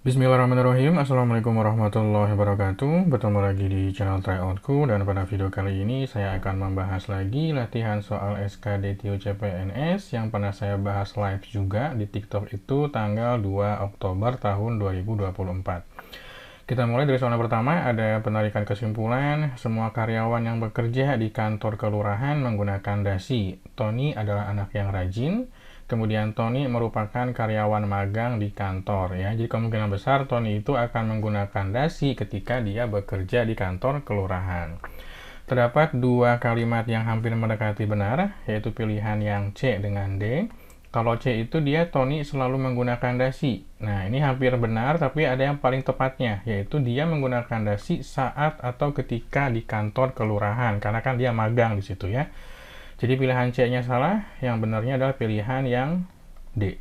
Bismillahirrahmanirrahim. Assalamualaikum warahmatullahi wabarakatuh. Bertemu lagi di channel tryoutku, dan pada video kali ini saya akan membahas lagi latihan soal SKDTIO CPNS yang pernah saya bahas live juga di TikTok itu tanggal 2 Oktober tahun 2024. Kita mulai dari soal pertama, ada penarikan kesimpulan. Semua karyawan yang bekerja di kantor kelurahan menggunakan dasi. Tony adalah anak yang rajin. Kemudian Tony merupakan karyawan magang di kantor ya. Jadi kemungkinan besar Tony itu akan menggunakan dasi ketika dia bekerja di kantor kelurahan. Terdapat dua kalimat yang hampir mendekati benar, yaitu pilihan yang C dengan D. Kalau C itu dia Tony selalu menggunakan dasi. Nah, ini hampir benar, tapi ada yang paling tepatnya, yaitu dia menggunakan dasi saat atau ketika di kantor kelurahan, karena kan dia magang di situ ya. Jadi pilihan C-nya salah, yang benarnya adalah pilihan yang D.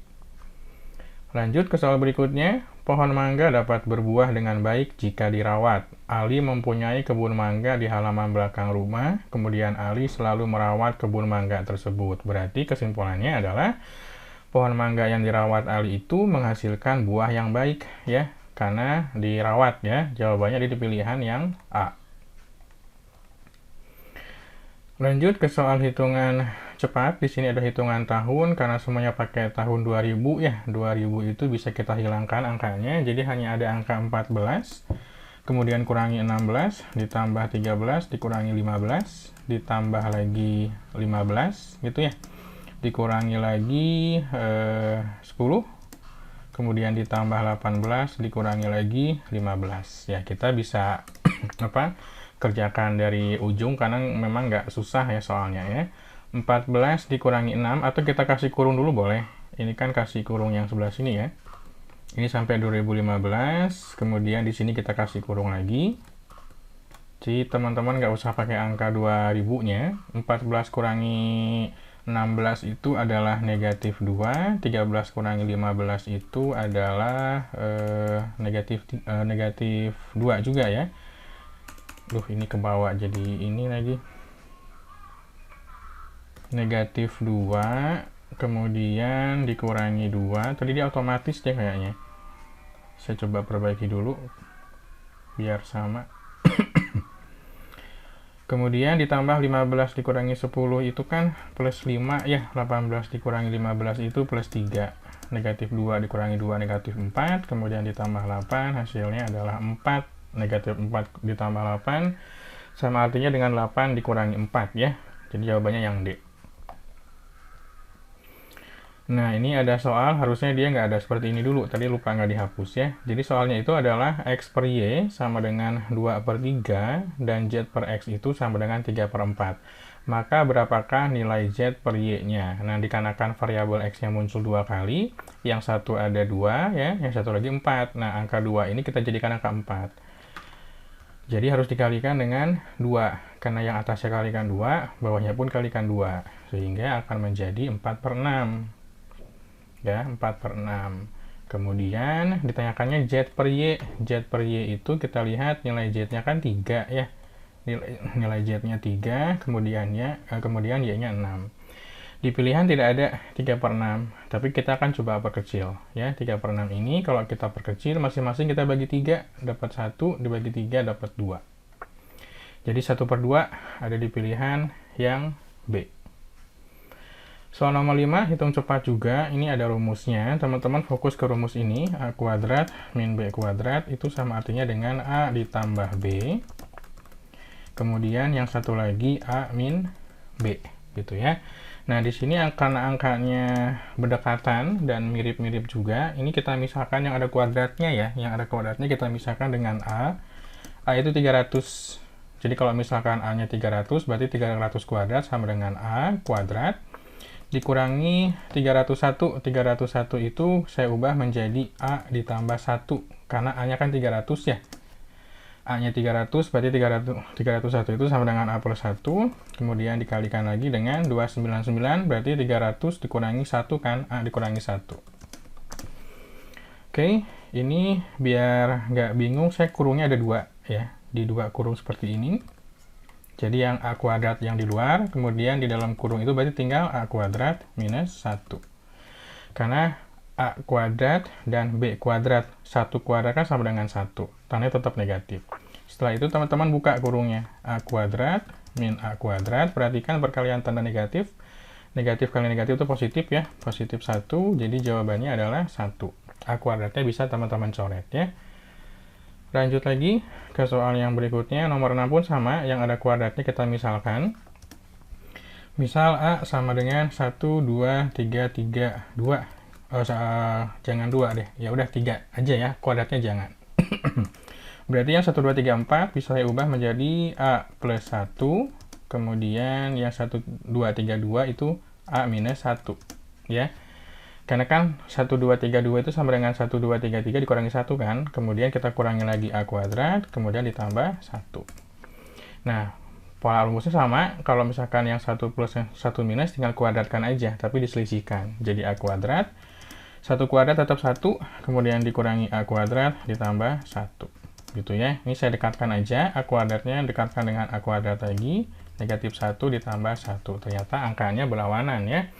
Lanjut ke soal berikutnya. Pohon mangga dapat berbuah dengan baik jika dirawat. Ali mempunyai kebun mangga di halaman belakang rumah, kemudian Ali selalu merawat kebun mangga tersebut. Berarti kesimpulannya adalah pohon mangga yang dirawat Ali itu menghasilkan buah yang baik ya, karena dirawat ya. Jawabannya di pilihan yang A. Lanjut ke soal hitungan cepat. Di sini ada hitungan tahun karena semuanya pakai tahun 2000 ya. 2000 itu bisa kita hilangkan angkanya. Jadi hanya ada angka 14. Kemudian kurangi 16 ditambah 13 dikurangi 15 ditambah lagi 15 gitu ya. Dikurangi lagi 10. Kemudian ditambah 18 dikurangi lagi 15. Ya, kita bisa apa? Kerjakan dari ujung karena memang nggak susah ya soalnya ya. 14 dikurangi 6, atau kita kasih kurung dulu boleh. Ini kan kasih kurung yang sebelah sini ya. Ini sampai 2015, kemudian di sini kita kasih kurung lagi. Jadi teman-teman nggak usah pakai angka 2000-nya. 14 kurangi 16 itu adalah negatif 2, 13 kurangi 15 itu adalah negatif 2 juga ya. Duh, ini ke bawah jadi ini lagi. Negatif 2, kemudian dikurangi 2. Tadi dia otomatis deh kayaknya. Saya coba perbaiki dulu biar sama. Kemudian ditambah 15 dikurangi 10 itu kan plus 5 ya. 18 dikurangi 15 itu plus 3. Negatif 2 dikurangi 2 negatif 4. Kemudian ditambah 8, hasilnya adalah 4. Negatif 4 ditambah 8 sama artinya dengan 8 dikurangi 4 ya. Jadi jawabannya yang D. Nah, ini ada soal, harusnya dia nggak ada seperti ini dulu. Tadi lupa nggak dihapus ya. Jadi soalnya itu adalah X per Y sama dengan 2 per 3 dan Z per X itu sama dengan 3 per 4. Maka berapakah nilai Z per Y-nya? Nah, dikarenakan variabel X yang muncul 2 kali, yang satu ada 2 ya, yang satu lagi 4. Nah, angka 2 ini kita jadikan angka 4. Jadi harus dikalikan dengan 2, karena yang atasnya kalikan 2, bawahnya pun kalikan 2, sehingga akan menjadi 4 per 6. Ya, 4 per 6. Kemudian ditanyakannya Z per Y. Z per Y itu kita lihat nilai Z-nya kan 3 ya. Nilai Z-nya 3, kemudian Y-nya 6. Di pilihan tidak ada 3 per 6, tapi kita akan coba perkecil ya. 3 per 6 ini kalau kita perkecil, masing-masing kita bagi 3, dapat 1, dibagi 3 dapat 2. Jadi 1 per 2 ada di pilihan yang B. Soal nomor 5, hitung cepat juga. Ini ada rumusnya. Teman-teman fokus ke rumus ini. A kuadrat min B kuadrat itu sama artinya dengan A ditambah B. Kemudian yang satu lagi A min B gitu ya. Nah, di sini karena angkanya berdekatan dan mirip-mirip juga, ini kita misalkan yang ada kuadratnya ya. Yang ada kuadratnya kita misalkan dengan A. A itu 300. Jadi kalau misalkan A-nya 300, berarti 300 kuadrat sama dengan A kuadrat. Dikurangi 301. 301 itu saya ubah menjadi A ditambah 1. Karena A-nya kan 300 ya. A-nya 300, berarti 301 itu sama dengan A plus 1. Kemudian dikalikan lagi dengan 299, berarti 300 dikurangi 1 kan, A dikurangi 1. Oke, ini biar nggak bingung, saya kurungnya ada 2 ya. Di 2 kurung seperti ini. Jadi yang A kuadrat yang di luar, kemudian di dalam kurung itu berarti tinggal A kuadrat minus 1. Karena A kuadrat dan B kuadrat. 1 kuadrat kan sama dengan 1. Tandanya tetap negatif. Setelah itu teman-teman buka kurungnya. A kuadrat min A kuadrat. Perhatikan perkalian tanda negatif. Negatif kali negatif itu positif ya. Positif 1. Jadi jawabannya adalah 1. A kuadratnya bisa teman-teman coret ya. Lanjut lagi ke soal yang berikutnya. Nomor 6 pun sama. Yang ada kuadratnya kita misalkan. Misal A sama dengan 1, 2, 3, 3, 2. Jangan 2 deh, ya udah 3 aja ya, kuadratnya jangan. Berarti yang 1, 2, 3, 4 bisa saya ubah menjadi A plus 1, kemudian yang 1, 2, 3, 2 itu A minus 1 ya. Karena kan 1, 2, 3, 2 itu sama dengan 1, 2, 3, 3 dikurangi 1 kan, kemudian kita kurangi lagi A kuadrat, kemudian ditambah 1. Nah, pola rumusnya sama, kalau misalkan yang 1 plus yang 1 minus tinggal kuadratkan aja, tapi diselisihkan. Jadi A kuadrat, 1 kuadrat tetap 1, kemudian dikurangi A kuadrat, ditambah 1. Gitu ya. Ini saya dekatkan aja, A kuadratnya dekatkan dengan A kuadrat lagi, negatif 1 ditambah 1. Ternyata angkanya berlawanan ya.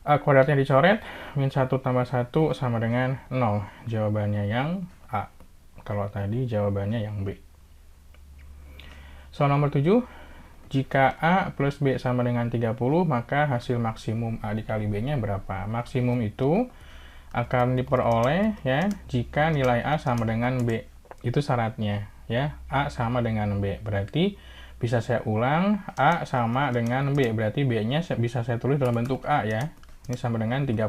A kuadratnya dicoret, min 1 tambah 1 sama dengan 0. Jawabannya yang A. Kalau tadi jawabannya yang B. Soal nomor 7, jika A plus B sama dengan 30, maka hasil maksimum A dikali B-nya berapa? Maksimum itu akan diperoleh ya jika nilai A sama dengan B. Itu syaratnya ya. A sama dengan B. Berarti bisa saya ulang, A sama dengan B. Berarti B-nya bisa saya tulis dalam bentuk A ya. Ini sama dengan 30.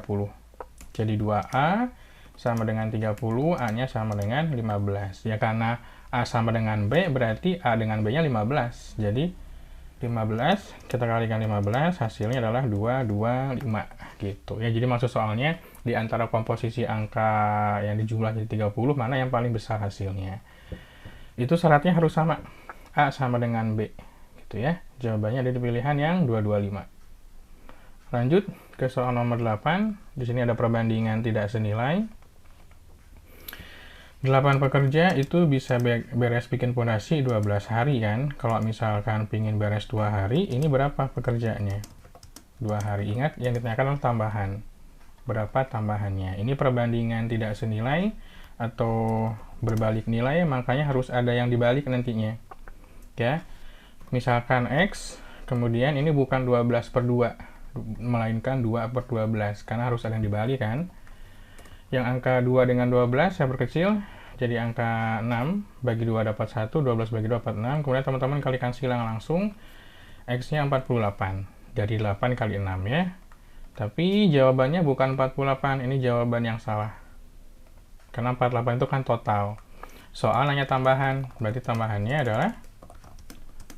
Jadi 2A sama dengan 30, A-nya sama dengan 15. Ya karena A sama dengan B, berarti A dengan B-nya 15. Jadi 15 kita kalikan 15, hasilnya adalah 225 gitu ya. Jadi maksud soalnya di antara komposisi angka yang dijumlah jadi 30 mana yang paling besar hasilnya. Itu syaratnya harus sama, A sama dengan B gitu ya. Jawabannya ada di pilihan yang 225. Lanjut ke soal nomor 8. Di sini ada perbandingan tidak senilai. 8 pekerja itu bisa beres bikin fondasi 12 hari kan. Kalau misalkan pingin beres 2 hari, ini berapa pekerjanya? 2 hari. Ingat, yang ditanyakan adalah tambahan. Berapa tambahannya? Ini perbandingan tidak senilai atau berbalik nilai, makanya harus ada yang dibalik nantinya. Ya. Misalkan X, kemudian ini bukan 12 per 2, melainkan 2 per 12, karena harus ada yang dibalik kan. Yang angka 2 dengan 12 saya perkecil, jadi angka 6 bagi 2 dapat 1, 12 bagi 2 dapat 6. Kemudian teman-teman kalikan silang langsung, X-nya 48. Jadi 8 kali 6 ya. Tapi jawabannya bukan 48, ini jawaban yang salah. Karena 48 itu kan total. Soal hanya tambahan, berarti tambahannya adalah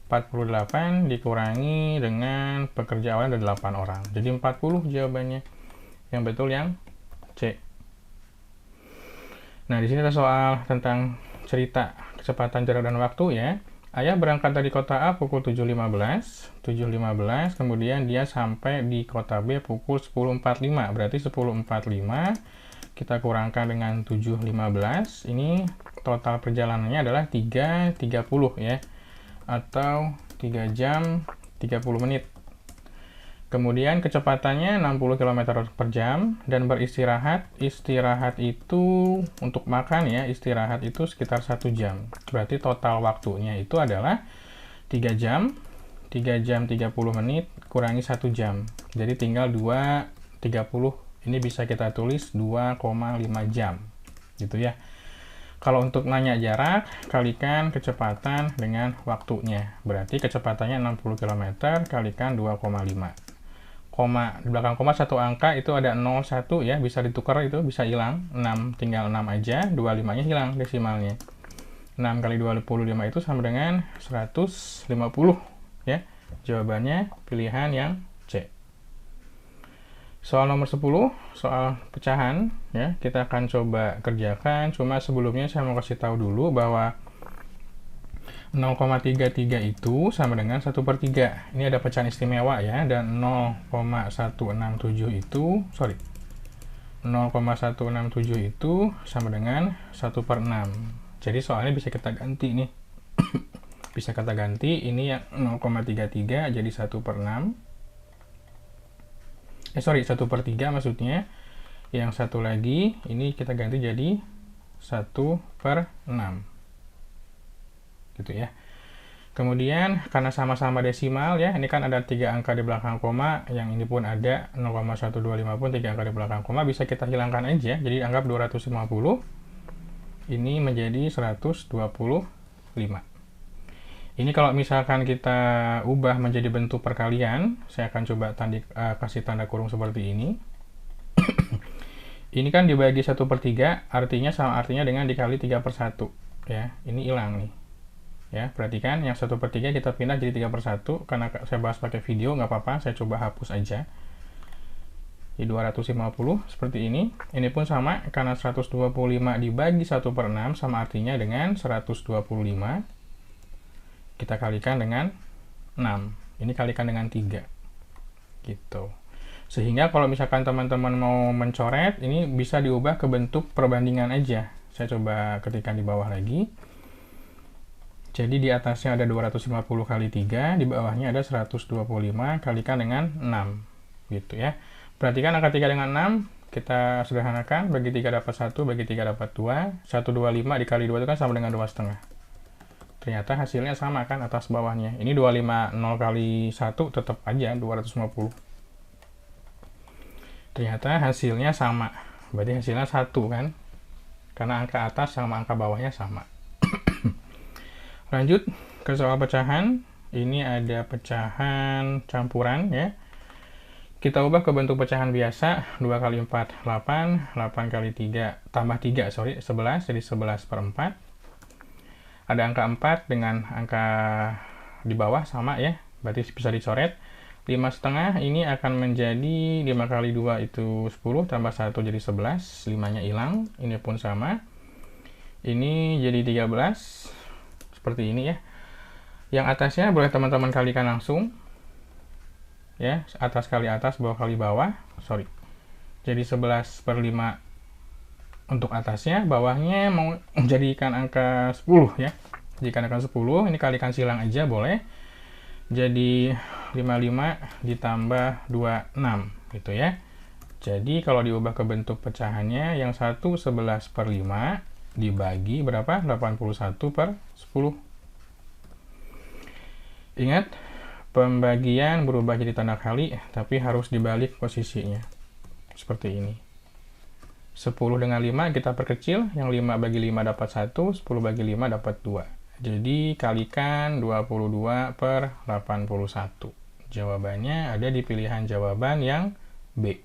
48 dikurangi dengan pekerja awalnya ada 8 orang. Jadi 40 jawabannya. Yang betul yang C. Nah, di sini ada soal tentang cerita kecepatan jarak dan waktu ya. Ayah berangkat dari kota A pukul 7.15, kemudian dia sampai di kota B pukul 10.45. Berarti 10.45 kita kurangkan dengan 7.15. Ini total perjalanannya adalah 3.30 ya. Atau 3 jam 30 menit. Kemudian kecepatannya 60 km per jam dan beristirahat. Istirahat itu untuk makan ya, istirahat itu sekitar 1 jam. Berarti total waktunya itu adalah 3 jam 30 menit kurangi 1 jam. Jadi tinggal 2.30. Ini bisa kita tulis 2,5 jam. Gitu ya. Kalau untuk nanya jarak, kalikan kecepatan dengan waktunya. Berarti kecepatannya 60 km kalikan 2,5. Koma, di belakang koma satu angka itu ada 01 ya, bisa ditukar, itu bisa hilang. 6 tinggal 6 aja, 25-nya hilang desimalnya. 6 kali 25 itu sama dengan 150 ya. Jawabannya pilihan yang C. Soal nomor 10, soal pecahan ya, kita akan coba kerjakan. Cuma sebelumnya saya mau kasih tahu dulu bahwa 0,33 itu sama dengan 1/3. Ini ada pecahan istimewa ya, dan 0,167 itu, 0,167 itu sama dengan 1/6. Jadi soalnya bisa kita ganti nih. Bisa kita ganti, ini yang 0,33 jadi 1/6. 1/3 maksudnya. Yang satu lagi, ini kita ganti jadi 1/6. Gitu ya. Kemudian karena sama-sama desimal ya, ini kan ada 3 angka di belakang koma, yang ini pun ada 0,125 pun 3 angka di belakang koma, bisa kita hilangkan aja. Jadi anggap 250 ini menjadi 125. Ini kalau misalkan kita ubah menjadi bentuk perkalian, saya akan coba kasih tanda kurung seperti ini. Ini kan dibagi 1/3, artinya sama artinya dengan dikali 3/1 ya. Ini hilang nih. Ya, perhatikan yang 1/3 kita pindah jadi 3/1, karena saya bahas pakai video nggak apa-apa, saya coba hapus aja. Di 250 seperti ini. Ini pun sama, karena 125 dibagi 1/6 sama artinya dengan 125. Kita kalikan dengan 6. Ini kalikan dengan 3. Gitu. Sehingga kalau misalkan teman-teman mau mencoret, ini bisa diubah ke bentuk perbandingan aja. Saya coba ketikkan di bawah lagi. Jadi di atasnya ada 250 kali 3, di bawahnya ada 125 kalikan dengan 6. Gitu ya. Perhatikan angka 3 dengan 6, kita sederhanakan, bagi 3 dapat 1, bagi 3 dapat 2. 125 dikali 2 itu kan sama dengan 2,5. Ternyata hasilnya sama kan atas bawahnya. Ini 250 kali 1 tetap aja 250. Ternyata hasilnya sama. Berarti hasilnya 1 kan. Karena angka atas sama angka bawahnya sama. Lanjut ke soal pecahan. Ini ada pecahan campuran ya. Kita ubah ke bentuk pecahan biasa. 2 kali 4, 8. 8 kali 3, tambah 3, 11. Jadi 11/4. Ada angka 4 dengan angka di bawah sama ya. Berarti bisa dicoret. 5,5 ini akan menjadi 5 kali 2 itu 10, tambah 1 jadi 11. 5-nya hilang. Ini pun sama. Ini jadi 13. Seperti ini ya. Yang atasnya boleh teman-teman kalikan langsung. Ya, atas kali atas, bawah kali bawah. Jadi 11/5 untuk atasnya, bawahnya mau menjadikan angka 10 ya. Jika angka 10, ini kalikan silang aja boleh. Jadi 55 ditambah 26 gitu ya. Jadi kalau diubah ke bentuk pecahannya, yang satu 11/5 dibagi berapa? 81/10. Ingat, pembagian berubah jadi tanda kali, tapi harus dibalik posisinya. Seperti ini. 10 dengan 5 kita perkecil, yang 5 bagi 5 dapat 1, 10 bagi 5 dapat 2. Jadi kalikan 22/81. Jawabannya ada di pilihan jawaban yang B.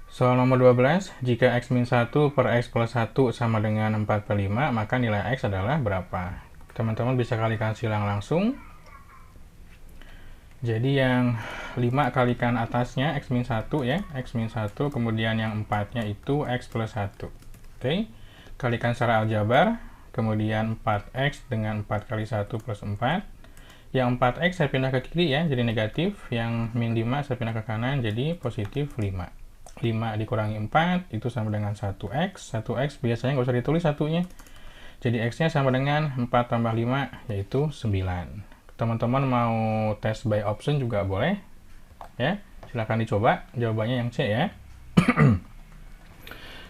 Soal nomor 12, jika x-1 per x plus 1 sama dengan 4/5, maka nilai x adalah berapa? Teman-teman bisa kalikan silang langsung. Jadi yang 5 kalikan atasnya x-1 ya, x-1, kemudian yang 4-nya itu x plus 1. Oke, kalikan secara aljabar, kemudian 4x dengan 4 kali 1 plus 4. Yang 4x saya pindah ke kiri ya, jadi negatif. Yang min 5 saya pindah ke kanan, jadi positif 5. 5 dikurangi 4 itu sama dengan 1x. 1x biasanya nggak usah ditulis satunya. Jadi x-nya sama dengan 4 tambah 5 yaitu 9. Teman-teman mau tes by option juga boleh. Ya, silahkan dicoba. Jawabannya yang C ya.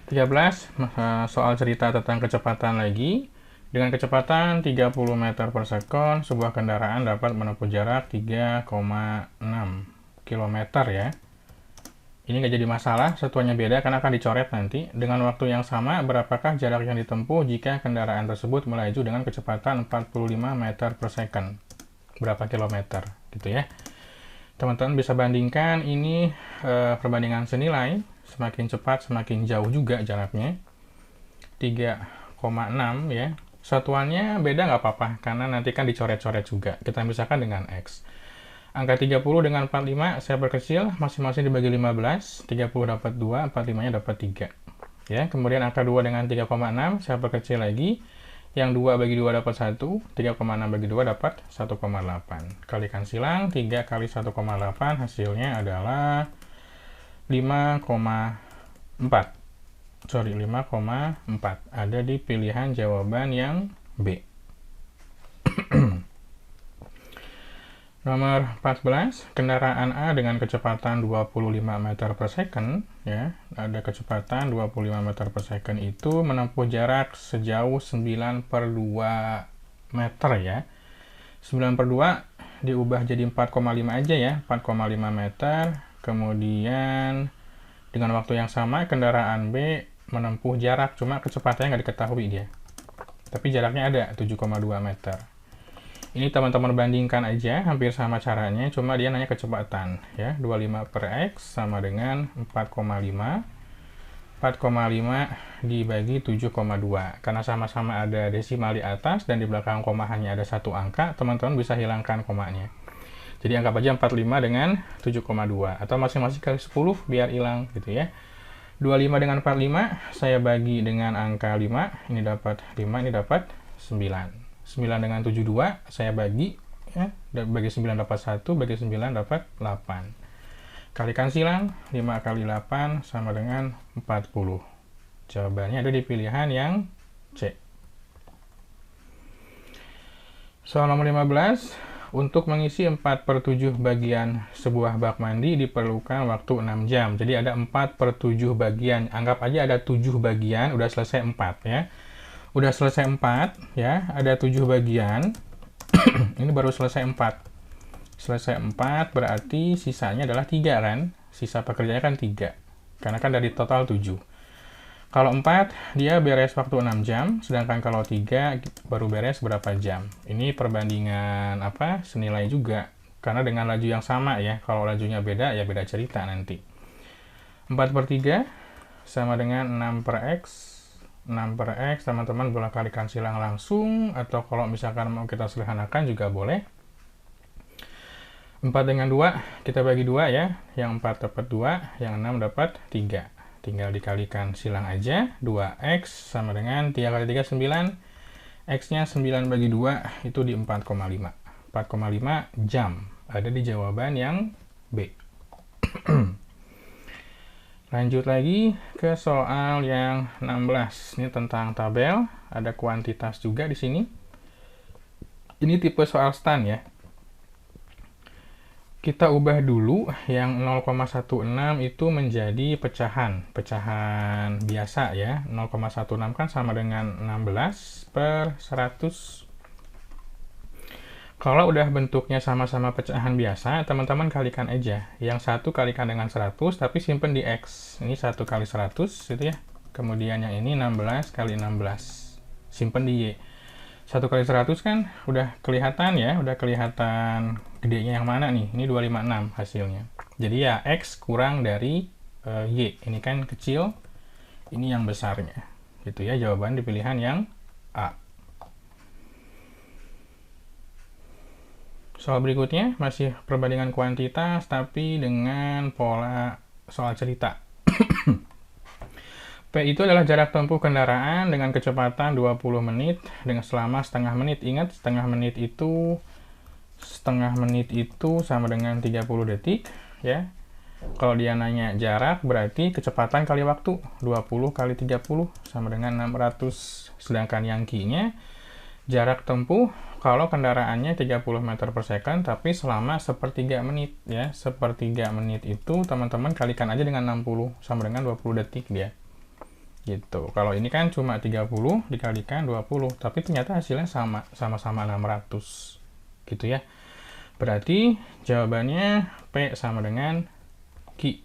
13 soal cerita tentang kecepatan lagi. Dengan kecepatan 30 meter per sekon, sebuah kendaraan dapat menempuh jarak 3,6 km ya. Ini nggak jadi masalah, satuannya beda karena akan dicoret nanti. Dengan waktu yang sama, berapakah jarak yang ditempuh jika kendaraan tersebut melaju dengan kecepatan 45 meter per second? Berapa kilometer, gitu ya. Teman-teman bisa bandingkan ini perbandingan senilai, semakin cepat semakin jauh juga jaraknya. 3,6 ya. Satuannya beda nggak apa-apa, karena nanti kan dicoret-coret juga. Kita misalkan dengan X. Angka 30 dengan 45 saya perkecil, masing-masing dibagi 15, 30 dapat 2, 45-nya dapat 3. Ya, kemudian angka 2 dengan 3,6 saya perkecil lagi, yang 2 bagi 2 dapat 1, 3,6 bagi 2 dapat 1,8. Kalikan silang, 3 kali 1,8 hasilnya adalah 5,4. 5,4. Ada di pilihan jawaban yang B. Nomor 14, kendaraan A dengan kecepatan 25 meter per second, ya, ada kecepatan 25 meter per second itu menempuh jarak sejauh 9/2 meter ya. 9/2 diubah jadi 4,5 aja ya, 4,5 meter. Kemudian dengan waktu yang sama kendaraan B menempuh jarak, cuma kecepatannya nggak diketahui dia. Tapi jaraknya ada 7,2 meter. Ini teman-teman bandingkan aja, hampir sama caranya, cuma dia nanya kecepatan ya. 25 per X sama dengan 4,5. 4,5 dibagi 7,2. Karena sama-sama ada desimal di atas dan di belakang komahannya ada satu angka, teman-teman bisa hilangkan komanya. Jadi anggap aja 45 dengan 7,2 atau masing-masing kali 10 biar hilang gitu ya. 25 dengan 45 saya bagi dengan angka 5, ini dapat 5, ini dapat 9. 9 dengan 72 saya bagi ya, bagi 9 dapat 1, bagi 9 dapat 8. Kalikan silang, 5 kali 8 sama dengan 40. Jawabannya ada di pilihan yang C. Soal nomor 15, untuk mengisi 4/7 bagian sebuah bak mandi diperlukan waktu 6 jam. Jadi ada 4/7 bagian, anggap aja ada 7 bagian, udah selesai 4 ya. Udah selesai 4 ya, ada 7 bagian. Ini baru selesai 4. Selesai 4 berarti sisanya adalah 3 kan? Sisa pekerjaannya kan 3. Karena kan dari total 7. Kalau 4 dia beres waktu 6 jam, sedangkan kalau 3 baru beres berapa jam. Ini perbandingan apa? Senilai juga. Karena dengan laju yang sama ya. Kalau lajunya beda ya beda cerita nanti. 4/3 sama dengan 6 per X. 6 per X, teman-teman boleh kalikan silang langsung, atau kalau misalkan mau kita sederhanakan juga boleh. 4 dengan 2, kita bagi 2 ya, yang 4 dapat 2, yang 6 dapat 3. Tinggal dikalikan silang aja, 2X sama dengan 3 kali 3, 9. X-nya 9 bagi 2, itu di 4,5. 4,5 jam, ada di jawaban yang B. Lanjut lagi ke soal yang 16. Ini tentang tabel, ada kuantitas juga di sini. Ini tipe soal stan ya. Kita ubah dulu yang 0,16 itu menjadi pecahan biasa ya. 0,16 kan sama dengan 16/100. Kalau udah bentuknya sama-sama pecahan biasa, teman-teman kalikan aja. Yang satu kalikan dengan 100, tapi simpen di X. Ini 1 kali 100, gitu ya. Kemudian yang ini 16 kali 16. Simpen di Y. 1 kali 100 kan udah kelihatan ya, udah kelihatan gedenya yang mana nih. Ini 256 hasilnya. Jadi ya X kurang dari Y. Ini kan kecil, ini yang besarnya. Gitu ya, jawaban di pilihan yang A. Soal berikutnya masih perbandingan kuantitas tapi dengan pola soal cerita. P itu adalah jarak tempuh kendaraan dengan kecepatan 20 menit dengan selama setengah menit. Ingat, setengah menit itu sama dengan 30 detik ya. Kalau dia nanya jarak berarti kecepatan kali waktu, 20 kali 30 sama dengan 600. Sedangkan yang Q-nya jarak tempuh kalau kendaraannya 30 meter per second tapi selama sepertiga menit ya. Sepertiga menit itu teman-teman kalikan aja dengan 60 sama dengan 20 detik dia. Gitu. Kalau ini kan cuma 30 dikalikan 20, tapi ternyata hasilnya sama-sama 600. Gitu ya. Berarti jawabannya P sama dengan Q.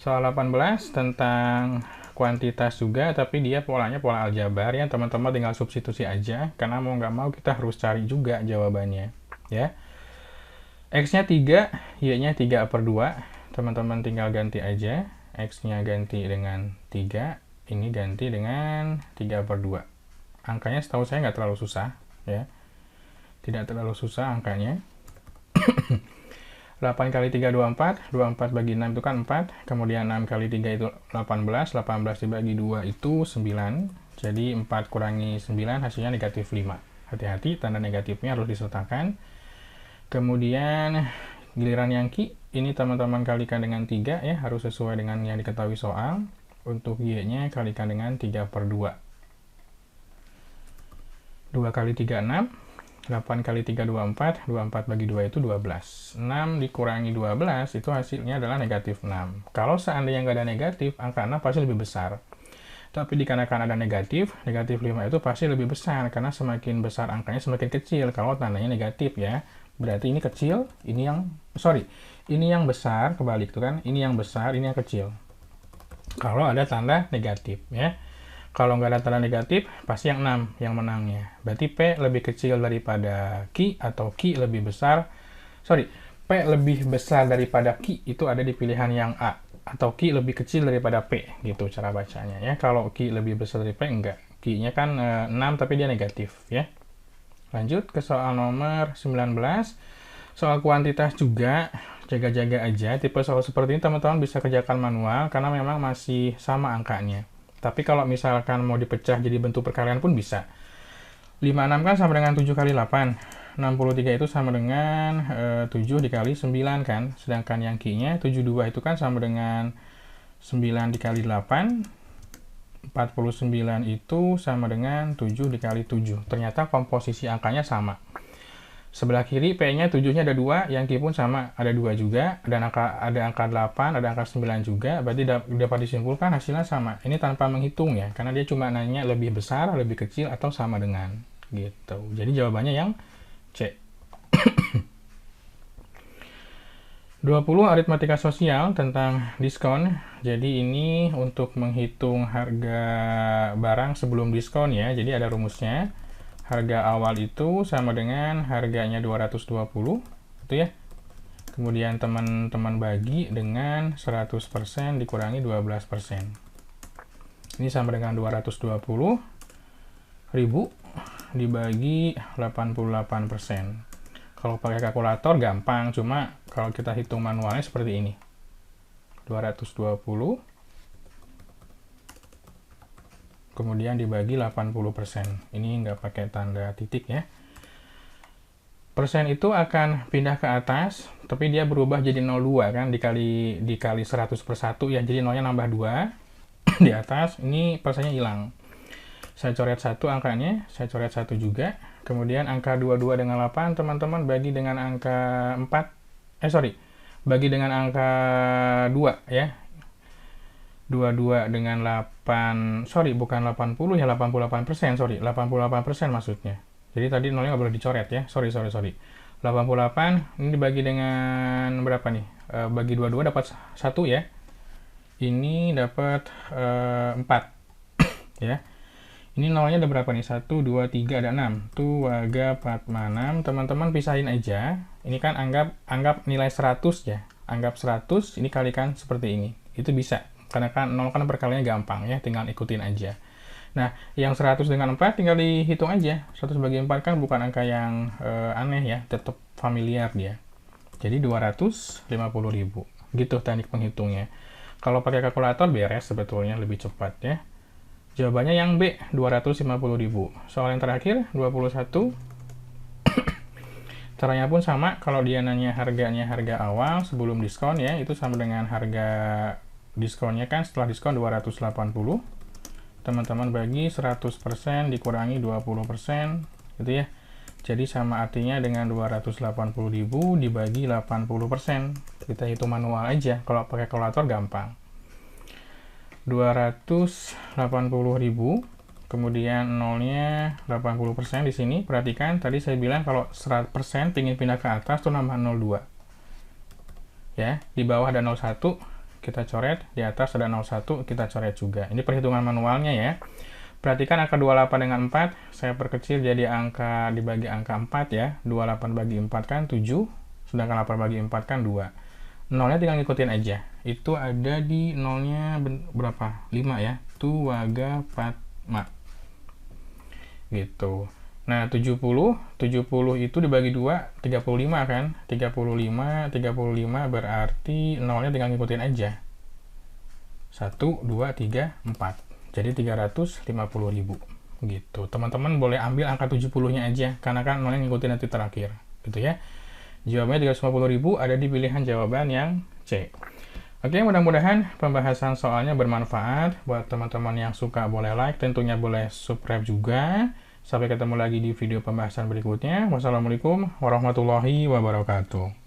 Soal 18 tentang kuantitas juga, tapi dia polanya pola aljabar ya, teman-teman tinggal substitusi aja, karena mau nggak mau kita harus cari juga jawabannya ya. X-nya 3, Y-nya 3/2, teman-teman tinggal ganti aja, X-nya ganti dengan 3, ini ganti dengan 3/2. Angkanya setahu saya nggak terlalu susah ya, tidak terlalu susah angkanya. 8 kali 3, 24. 24 bagi 6 itu kan 4. Kemudian 6 kali 3 itu 18. 18 dibagi 2 itu 9. Jadi 4 kurangi 9 hasilnya negatif 5. Hati-hati, tanda negatifnya harus disertakan. Kemudian giliran yang Q, ini teman-teman kalikan dengan 3 ya, harus sesuai dengan yang diketahui soal. Untuk Y-nya kalikan dengan 3/2. 2 kali 3, 6. 8 kali 3, 24. 24 bagi 2 itu 12. 6 dikurangi 12 itu hasilnya adalah negatif 6. Kalau seandainya nggak ada negatif, angka 6 pasti lebih besar. Tapi dikarenakan ada negatif 5 itu pasti lebih besar. Karena semakin besar angkanya semakin kecil. Kalau tandanya negatif ya. Berarti ini kecil, ini yang besar, kebalik tuh kan. Ini yang besar, ini yang kecil. Kalau ada tanda negatif ya. Kalau nggak ada tanda negatif, pasti yang 6 yang menangnya. Berarti P lebih kecil daripada Q atau Q lebih besar. P lebih besar daripada Q itu ada di pilihan yang A. Atau Q lebih kecil daripada P. Gitu cara bacanya ya. Kalau Q lebih besar dari P, enggak. Q-nya kan 6 tapi dia negatif ya. Lanjut ke soal nomor 19. Soal kuantitas juga, jaga-jaga aja. Tipe soal seperti ini teman-teman bisa kerjakan manual karena memang masih sama angkanya. Tapi kalau misalkan mau dipecah jadi bentuk perkalian pun bisa. 56 kan sama dengan 7 kali 8. 63 itu sama dengan 7 dikali 9 kan. Sedangkan yang Q-nya 72 itu kan sama dengan 9 dikali 8. 49 itu sama dengan 7 dikali 7. Ternyata komposisi angkanya sama. Sebelah kiri P-nya 7-nya ada 2, yang Q pun sama, ada 2 juga, ada angka 8, ada angka 9 juga, berarti dapat disimpulkan hasilnya sama. Ini tanpa menghitung ya, karena dia cuma nanya lebih besar, lebih kecil, atau sama dengan. Gitu. Jadi jawabannya yang C. 20 aritmatika sosial tentang diskon. Jadi ini untuk menghitung harga barang sebelum diskon ya, jadi ada rumusnya. Harga awal itu sama dengan harganya 220 itu ya. Kemudian teman-teman bagi dengan 100% dikurangi 12%. Ini sama dengan 220.000 dibagi 88%. Kalau pakai kalkulator gampang, cuma kalau kita hitung manualnya seperti ini. 220 kemudian dibagi 80%. Ini nggak pakai tanda titik ya. Persen itu akan pindah ke atas, tapi dia berubah jadi 02 kan, dikali 100 per 1 ya, jadi nolnya nambah 2 di atas, ini persennya hilang. Saya coret 1 angkanya, saya coret 1 juga. Kemudian angka 22 dengan 8, teman-teman bagi dengan angka 4, bagi dengan angka 2 ya. 22 dengan 8, bukan 80 ya, 88%, 88% maksudnya. Jadi tadi nolnya nggak boleh dicoret ya, sorry. 88, ini dibagi dengan berapa nih? Bagi 22 dapat 1 ya. Ini dapat 4 ya. Ini nolnya ada berapa nih? 1, 2, 3, ada 6. Tuh, waga 4, 6. Teman-teman pisahin aja. Ini kan anggap nilai 100 ya. Anggap 100, ini kalikan seperti ini. Itu bisa. Karena kan 0 kan perkaliannya gampang ya, tinggal ikutin aja. Nah, yang 100 dengan 4 tinggal dihitung aja. 100 bagi 4 kan bukan angka yang aneh ya, tetap familiar dia. Jadi 250.000. Gitu teknik penghitungnya. Kalau pakai kalkulator beres sebetulnya, lebih cepat ya. Jawabannya yang B, 250.000. Soal yang terakhir, 21. Caranya pun sama, kalau dia nanya harganya harga awal sebelum diskon ya, itu sama dengan harga diskonnya kan setelah diskon 280. Teman-teman bagi 100% dikurangi 20% gitu ya. Jadi sama artinya dengan 280.000 dibagi 80%. Kita hitung manual aja, kalau pakai kalkulator gampang. 280.000 kemudian nolnya 80% di sini. Perhatikan tadi saya bilang kalau 100% ingin pindah ke atas tuh nambah 02. Ya, di bawah ada 01 kita coret, di atas ada 01 kita coret juga. Ini perhitungan manualnya ya. Perhatikan angka 28 dengan 4 saya perkecil jadi angka dibagi angka 4 ya. 28 bagi 4 kan 7, sedangkan 8 bagi 4 kan 2. Nolnya tinggal ngikutin aja. Itu ada di nolnya berapa? 5 ya. Tu waga patma. Gitu. Nah, 70 itu dibagi 2, 35 kan? 35 berarti nolnya tinggal ngikutin aja. 1, 2, 3, 4. Jadi 350.000. Gitu. Teman-teman boleh ambil angka 70-nya aja, karena kan nolnya ngikutin nanti terakhir. Gitu ya. Jawabannya 350.000 ada di pilihan jawaban yang C. Oke, mudah-mudahan pembahasan soalnya bermanfaat. Buat teman-teman yang suka boleh like, tentunya boleh subscribe juga. Sampai ketemu lagi di video pembahasan berikutnya. Wassalamualaikum warahmatullahi wabarakatuh.